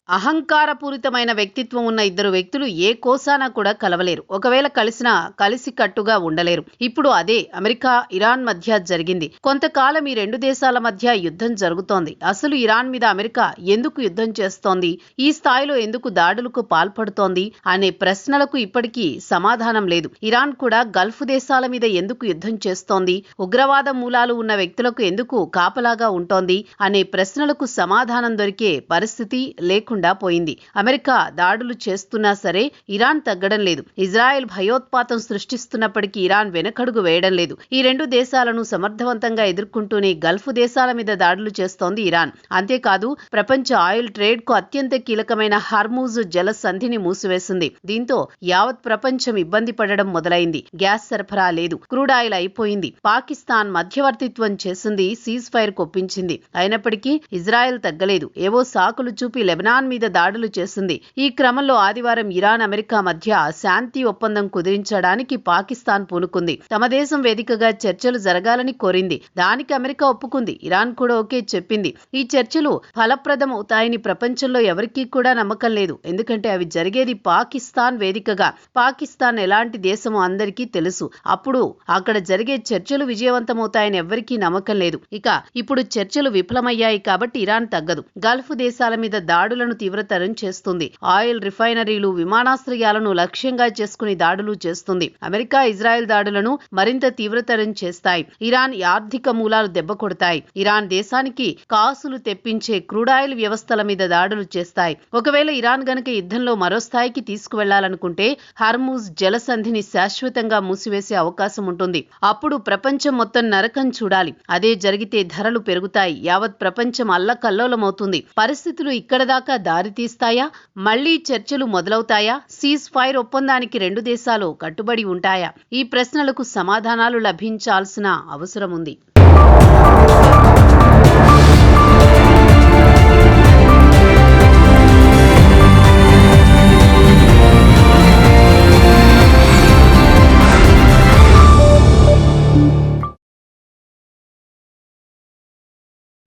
అహంకారపూరితమైన వ్యక్తిత్వం ఉన్న ఇద్దరు వ్యక్తులు ఏ కోసాన కూడా కలవలేరు. ఒకవేళ కలిసినా కలిసి కట్టుగా ఉండలేరు. ఇప్పుడు అదే అమెరికా ఇరాన్ మధ్య జరిగింది. కొంతకాలం ఈ రెండు దేశాల మధ్య యుద్ధం జరుగుతోంది. అసలు ఇరాన్ మీద అమెరికా ఎందుకు యుద్ధం చేస్తోంది, ఈ స్థాయిలో ఎందుకు దాడులకు పాల్పడుతోంది అనే ప్రశ్నలకు ఇప్పటికీ సమాధానం లేదు. ఇరాన్ కూడా గల్ఫ్ దేశాల మీద ఎందుకు యుద్ధం చేస్తోంది, ఉగ్రవాద మూలాలు ఉన్న వ్యక్తులకు ఎందుకు కాపలాగా ఉంటోంది అనే ప్రశ్నలకు సమాధానం దొరికే పరిస్థితి లేకుండా పోయింది. అమెరికా దాడులు చేస్తున్నా సరే ఇరాన్ తగ్గడం లేదు. ఇజ్రాయెల్ భయోత్పాతం సృష్టిస్తున్నప్పటికీ ఇరాన్ వెనకడుగు వేయడం లేదు. ఈ రెండు దేశాలను సమర్థవంతంగా ఎదుర్కొంటూనే గల్ఫ్ దేశాల మీద దాడులు చేస్తోంది ఇరాన్. అంతేకాదు ప్రపంచ ఆయిల్ ట్రేడ్ కు అత్యంత కీలకమైన హార్మూజ్ జల సంధిని మూసివేసింది. దీంతో యావత్ ప్రపంచం ఇబ్బంది పడడం మొదలైంది. గ్యాస్ సరఫరా లేదు, క్రూడ్ ఆయిల్ అయిపోయింది. పాకిస్తాన్ మధ్యవర్తిత్వం చేసింది, సీజ్ ఫైర్ కొప్పించింది. అయినప్పటికీ ఇజ్రాయెల్ తగ్గలేదు. ఏవో సాకులు చూపి లెబనాన్ మీద దాడులు చేసింది. ఈ క్రమంలో ఆదివారం ఇరాన్ అమెరికా మధ్య శాంతి ఒప్పందం కుదిరించడానికి పాకిస్తాన్ పూనుకుంది. తమ దేశం వేదికగా చర్చలు జరగాలని కోరింది. దానికి అమెరికా ఒప్పుకుంది. ఇరాన్ కూడా ఓకే చెప్పింది. ఈ చర్చలు ఫలప్రదం అవుతాయని ప్రపంచంలో ఎవరికీ కూడా నమ్మకం లేదు. ఎందుకంటే అవి జరిగేది పాకిస్తాన్ వేదికగా. పాకిస్తాన్ ఎలాంటి దేశమో అందరికీ తెలుసు. అప్పుడు అక్కడ జరిగే చర్చలు విజయవంతమవుతాయని ఎవరికీ నమ్మకం లేదు. ఇక ఇప్పుడు చర్చలు విఫలమయ్యాయి కాబట్టి ఇరాన్ తగ్గదు. గల్ఫ్ దేశాల మీద దాడులను తీవ్రతరం చేస్తుంది. ఆయిల్ రిఫైనరీలు, విమానాశ్రయాలను లక్ష్యంగా చేసుకుని దాడులు చేస్తుంది. అమెరికా ఇజ్రాయెల్ దాడులను మరింత తీవ్రతరం చేస్తాయి. ఇరాన్ ఆర్థిక మూలాలు దెబ్బకొడతాయి. ఇరాన్ దేశానికి కాసులు తెప్పించే క్రూడాయిల్ వ్యవస్థల మీద దాడులు చేస్తాయి. ఒకవేళ ఇరాన్ గనక యుద్ధంలో మరో స్థాయికి తీసుకువెళ్లాలనుకుంటే హార్మూజ్ జలసంధిని శాశ్వతంగా మూసివేసే అవకాశం ఉంటుంది. అప్పుడు ప్రపంచం మొత్తం నరకం చూడాలి. అదే జరిగితే ధరలు పెరుగుతాయి. యావత్ ప్రపంచం అల్లకల్లోలమవుతుంది. పరిస్థితులు ఇక్కడ దాకా దారితీస్తాయా? మళ్లీ చర్చలు మొదలవుతాయా? సీజ్ ఫైర్ ఒప్పందానికి రెండు దేశాలు కట్టుబడి ఉంటాయా? ఈ ప్రశ్నలకు సమాధానాలు లభించాల్సిన అవసరం ఉంది.